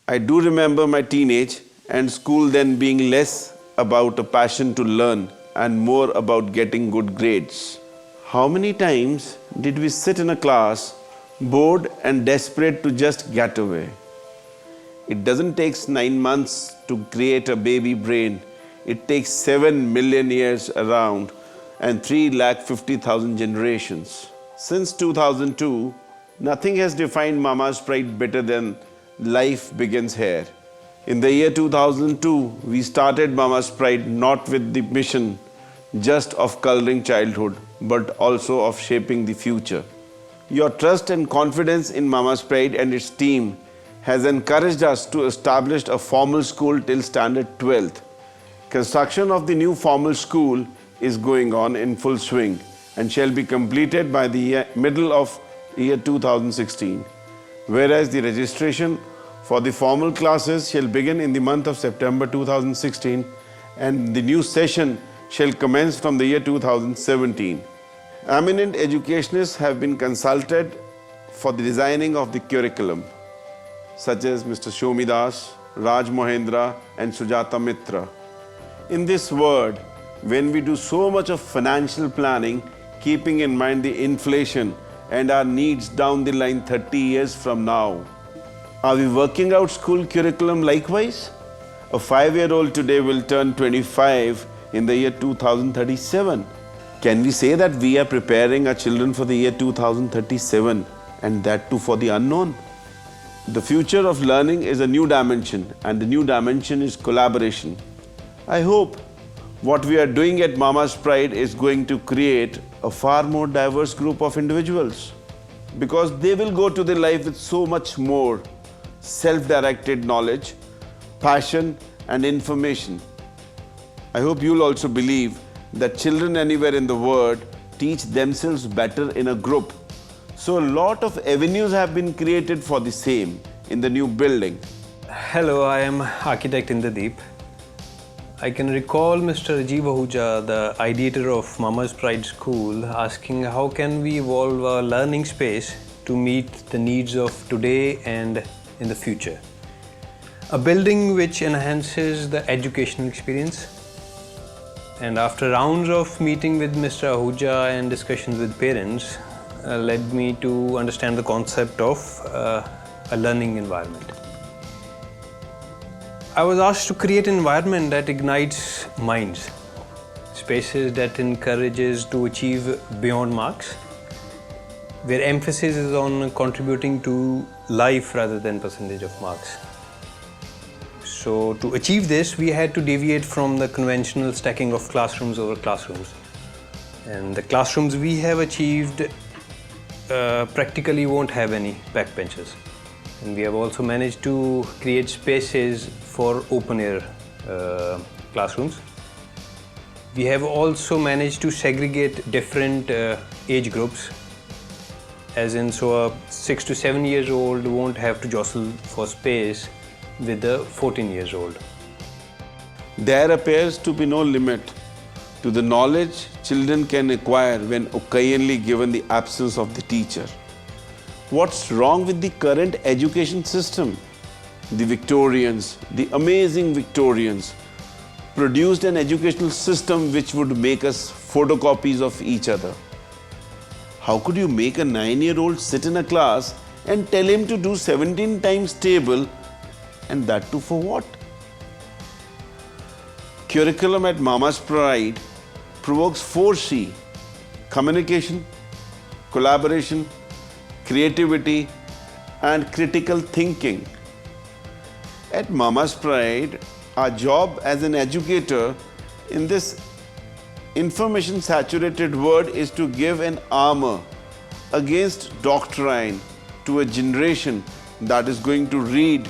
I do remember my teenage and school then being less about a passion to learn and more about getting good grades. How many times did we sit in a class, bored and desperate to just get away? It doesn't take 9 months to create a baby brain. It takes 7 million years around and 350,000 generations. Since 2002, nothing has defined Mama's Pride better than life begins here. In the year 2002, we started Mama's Pride not with the mission just of coloring childhood, but also of shaping the future. Your trust and confidence in Mama's Pride and its team has encouraged us to establish a formal school till standard 12th. Construction of the new formal school is going on in full swing and shall be completed by the middle of year 2016, whereas the registration for the formal classes shall begin in the month of September 2016 and the new session shall commence from the year 2017. Eminent educationists have been consulted for the designing of the curriculum, such as Mr. Shomi Das, Raj Mohendra and Sujata Mitra. In this world, when we do so much of financial planning, keeping in mind the inflation and our needs down the line 30 years from now, are we working out school curriculum likewise? A 5-year-old today will turn 25 in the year 2037. Can we say that we are preparing our children for the year 2037 and that too for the unknown? The future of learning is a new dimension, and the new dimension is collaboration. I hope what we are doing at Mama's Pride is going to create a far more diverse group of individuals, because they will go to their life with so much more self-directed knowledge, passion and information. I hope you'll also believe that children anywhere in the world teach themselves better in a group. So a lot of avenues have been created for the same in the new building. Hello, I am architect Indradeep. I can recall Mr. Rajiv Ahuja, the ideator of Mama's Pride School, asking how can we evolve our learning space to meet the needs of today and in the future. A building which enhances the educational experience. And after rounds of meeting with Mr. Ahuja and discussions with parents, led me to understand the concept of a learning environment. I was asked to create an environment that ignites minds, spaces that encourages to achieve beyond marks, where emphasis is on contributing to life rather than percentage of marks. So to achieve this, we had to deviate from the conventional stacking of classrooms over classrooms. And the classrooms we have achieved practically won't have any backbenches. And we have also managed to create spaces for open-air classrooms. We have also managed to segregate different age groups, as in so a 6 to 7 years old won't have to jostle for space with a 14 years old. There appears to be no limit to the knowledge children can acquire when occasionally given the absence of the teacher. What's wrong with the current education system? The Victorians, the amazing Victorians, produced an educational system which would make us photocopies of each other. How could you make a 9-year-old sit in a class and tell him to do 17 times table, and that too for what? Curriculum at Mama's Pride provokes 4C: communication, collaboration, creativity and critical thinking. At Mama's Pride, our job as an educator in this information saturated world is to give an armor against doctrine to a generation that is going to read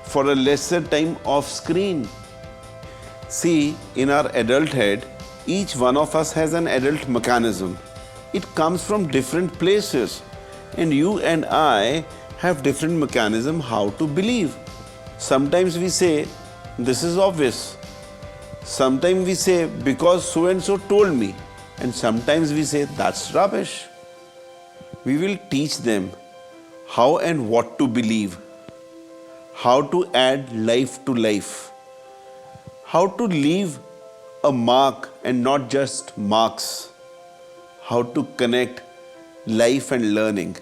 for a lesser time off screen. See, in our adulthood, each one of us has an adult mechanism. It comes from different places, and you and I have different mechanism how to believe. Sometimes we say, this is obvious. Sometimes we say, because so and so told me. And sometimes we say, that's rubbish. We will teach them how and what to believe, how to add life to life, how to leave a mark and not just marks, how to connect life and learning.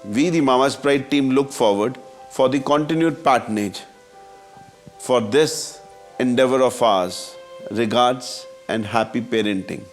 We, the Mama's Pride team, look forward for the continued patronage for this endeavor of ours. Regards and happy parenting.